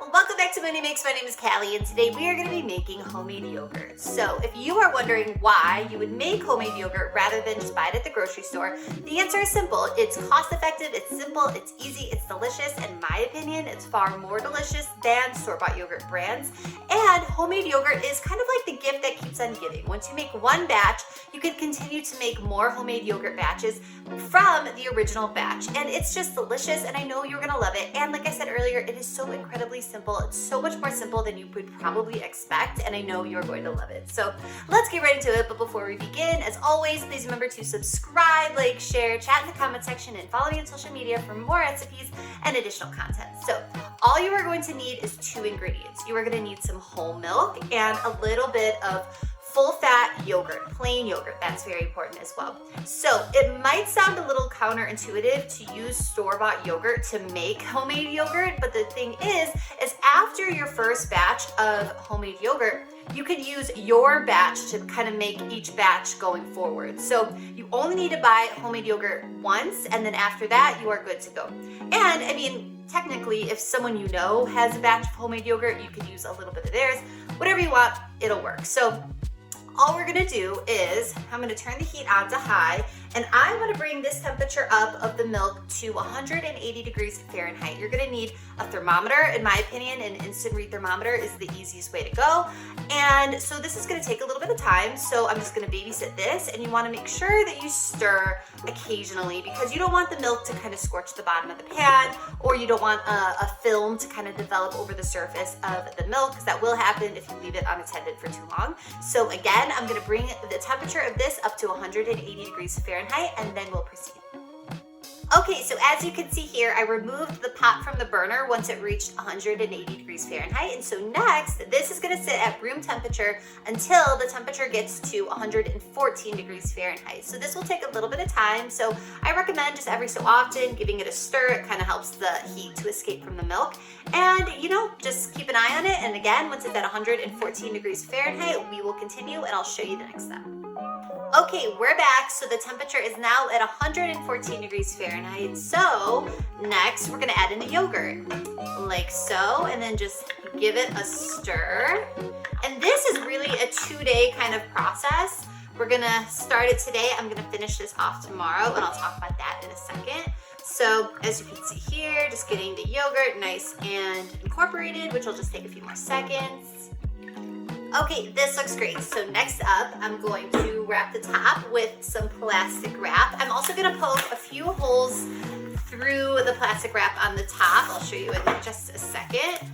Welcome back to Mooney Makes. My name is Callie, and today we are going to be making homemade yogurt. So if you are wondering why you would make homemade yogurt rather than just buy it at the grocery store, the answer is simple. It's cost effective, it's simple, it's easy, it's delicious. In my opinion, it's far more delicious than store-bought yogurt brands. And homemade yogurt is kind of like the gift that keeps on giving. Once you make one batch, you can continue to make more homemade yogurt batches from the original batch. And it's just delicious, and I know you're going to love it. And like I said earlier, it is so incredibly simple. It's so much more simple than you would probably expect, and I know you're going to love it. So let's get right into it. But before we begin, as always, please remember to subscribe, like, share, chat in the comment section, and follow me on social media for more recipes and additional content. So all you are going to need is 2 ingredients. You are going to need some whole milk and a little bit of full-fat yogurt, plain yogurt. That's very important as well. So it might sound a little counterintuitive to use store-bought yogurt to make homemade yogurt, but the thing is after your first batch of homemade yogurt, you can use your batch to kind of make each batch going forward. So you only need to buy homemade yogurt once, and then after that, you are good to go. And I mean, technically, if someone you know has a batch of homemade yogurt, you can use a little bit of theirs. Whatever you want, it'll work. So all we're gonna do is, I'm gonna turn the heat on to high, and I wanna bring this temperature up of the milk to 180 degrees Fahrenheit. You're gonna need a thermometer. In my opinion, an instant read thermometer is the easiest way to go. And so this is gonna take a little bit of time, so I'm just gonna babysit this, and you wanna make sure that you stir occasionally because you don't want the milk to kind of scorch the bottom of the pan, or you don't want a film to kind of develop over the surface of the milk, because that will happen if you leave it unattended for too long. So again, I'm gonna bring the temperature of this up to 180 degrees Fahrenheit, and then we'll proceed. Okay, so as you can see here, I removed the pot from the burner once it reached 180 degrees Fahrenheit. And so next, this is gonna sit at room temperature until the temperature gets to 114 degrees Fahrenheit. So this will take a little bit of time. So I recommend just every so often giving it a stir. It kind of helps the heat to escape from the milk. And just keep an eye on it. And again, once it's at 114 degrees Fahrenheit, we will continue and I'll show you the next step. Okay, we're back. So the temperature is now at 114 degrees Fahrenheit. So next we're gonna add in the yogurt, like so, and then just give it a stir. And this is really a 2-day kind of process. We're gonna start it today. I'm gonna finish this off tomorrow, and I'll talk about that in a second. So as you can see here, just getting the yogurt nice and incorporated, which will just take a few more seconds. Okay, this looks great. So next up, I'm going to wrap the top with some plastic wrap. I'm also gonna poke a few holes through the plastic wrap on the top. I'll show you in just a second.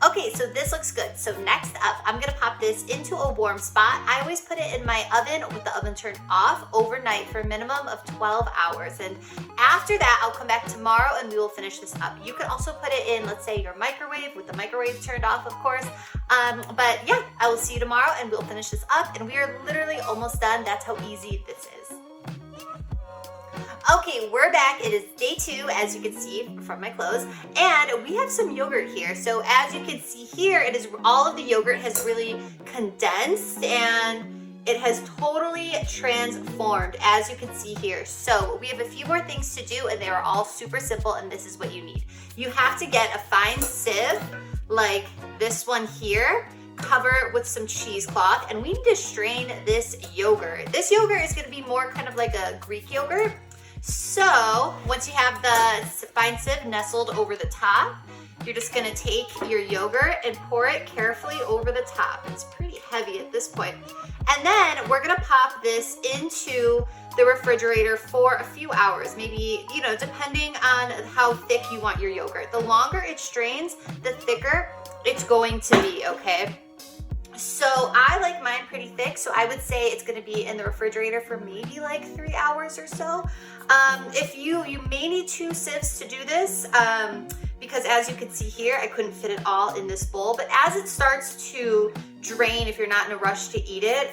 Okay, so this looks good. So next up, I'm gonna pop this into a warm spot. I always put it in my oven with the oven turned off overnight for a minimum of 12 hours. And after that, I'll come back tomorrow and we will finish this up. You could also put it in, let's say, your microwave with the microwave turned off, of course. But yeah, I will see you tomorrow and we'll finish this up. And we are literally almost done. That's how easy this is. Okay, we're back. It is day 2, as you can see from my clothes, and we have some yogurt here. So as you can see here, it is all of the yogurt has really condensed and it has totally transformed, as you can see here. So we have a few more things to do, and they are all super simple, and this is what you need. You have to get a fine sieve like this one here, cover it with some cheesecloth, and we need to strain this yogurt. This yogurt is going to be more kind of like a Greek yogurt. So once you have the fine sieve nestled over the top, you're just gonna take your yogurt and pour it carefully over the top. It's pretty heavy at this point. And then we're gonna pop this into the refrigerator for a few hours, maybe, depending on how thick you want your yogurt. The longer it strains, the thicker it's going to be, okay? So I like mine pretty thick, so I would say it's gonna be in the refrigerator for maybe like 3 hours or so. If you may need 2 sieves to do this, because as you can see here, I couldn't fit it all in this bowl, but as it starts to drain, if you're not in a rush to eat it,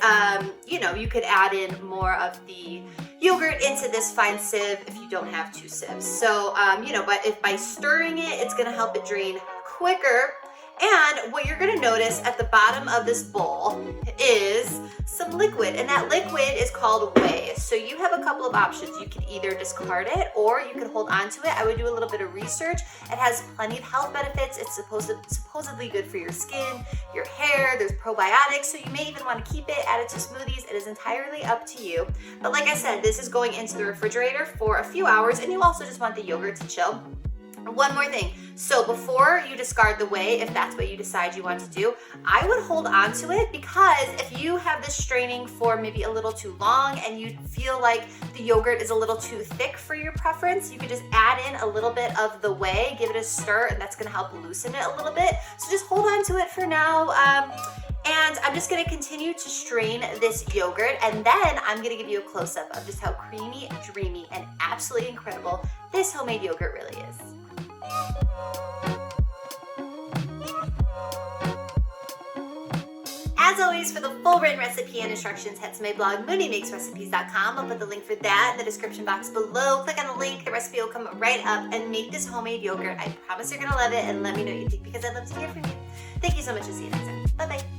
you could add in more of the yogurt into this fine sieve if you don't have 2 sieves. So, but if by stirring it, it's gonna help it drain quicker. And what you're gonna notice at the bottom of this bowl is some liquid, and that liquid is called whey. So you have a couple of options. You can either discard it or you can hold on to it. I would do a little bit of research. It has plenty of health benefits. It's supposedly good for your skin, your hair. There's probiotics, so you may even want to keep it, add it to smoothies. It is entirely up to you. But like I said, this is going into the refrigerator for a few hours, and you also just want the yogurt to chill. One more thing. So before you discard the whey, if that's what you decide you want to do, I would hold on to it, because if you have this straining for maybe a little too long and you feel like the yogurt is a little too thick for your preference, you could just add in a little bit of the whey, give it a stir, and that's gonna help loosen it a little bit. So just hold on to it for now. And I'm just gonna continue to strain this yogurt, and then I'm gonna give you a close-up of just how creamy, dreamy, and absolutely incredible this homemade yogurt really is. As always, for the full written recipe and instructions, head to my blog, MooneyMakesRecipes.com. I'll put the link for that in the description box below. Click on the link, the recipe will come right up, and make this homemade yogurt. I promise you're gonna love it, and let me know what you think, because I'd love to hear from you. Thank you so much, and see you next time. Bye-bye.